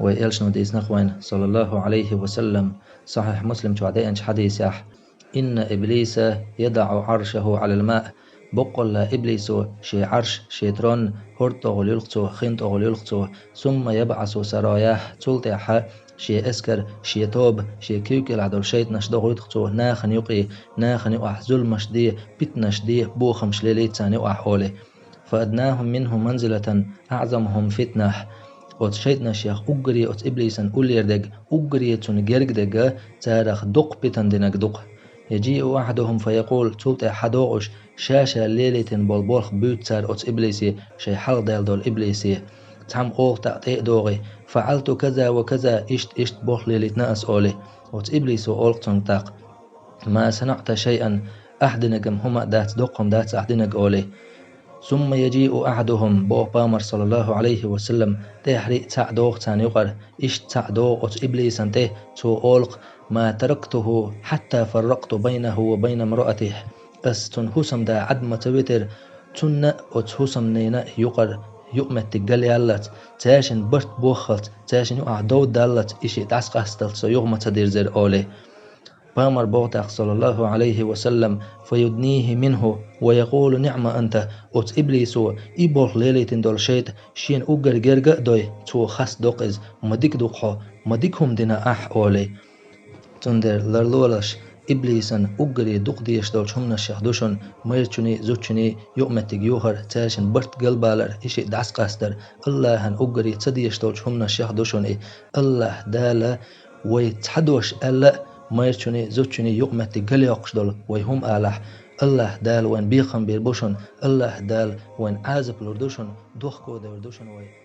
وإلشنو ديس نخوين صلى الله عليه وسلم صحيح مسلم تعدين حديث إن إبليس يضع عرشه على الماء بقول إبليس شي عرش شي ترون هرت أغل يلقتو خنت أغل يلقتو ثم يبعث سراياه تلتح شي أسكر شي توب شي كيوكل عدل شيط نشدغ يدقتو ناخن يقع ظلمش دي بتنش دي بوخمش ليليت ثاني أولي فأدناهم منه منزلة أعظمهم فتنة أوت شيطنا شيخ أجري أوت إبليسن أولير دق أجري تون جرق دق تارخ دق بتن دنك دق يجيء أحدهم فيقول تلت حدوغش شاشة ليلة بولبولخ بيوت تار أوت إبليسي شي حل ديل دول إبليسي تحم قوغ تأتي دوغي فعلت كذا وكذا إشت بوخ ليلة ناس أولي أوت إبليس أولقتن تاق ما صنعت شيئا أحدنكم هما دات دقهم دات أحدنك أولي ثم يجيء أحدهم بو بامر صلى الله عليه وسلم تحري تعدوغ تاني يقر إش تعدوغ أت إبليس أنته تو أولق ما تركته حتى فرقت بينه وبين امرأته أستن حسم دا عدم تويتر تن أت حسم نينا يقر يؤمت تقل يالت تاشن برت بوخلت تاشن يقع دود دالت إشي تاسق أستلت سيغمة تدير زر أولي بامر بوتاق صلى الله عليه وسلم فيدنيه منه ويقول نعم أنت أت إبليسو إبوخ ليلة دول شيط شين أجر جرق دوي تو خس دوقز مديك دوقحو مديكهم دنا أولي تندر لرلولش إبليسن أجري دوق ديش دول شمنا الشهدوشن ميرچني زوچني يؤمتك يوهر تاشن برت قلبالر إشي دعس قاستر الله هن أجري تديش دول شمنا الشهدوشن الله دالا ويتحدوش ألا ميرچني زوچني يؤمتك قل يقشدل ويهم آلح الله دال وين بيخم بيربوشن الله دال وين عازب لردوشن دوخ كو دوردوشن وي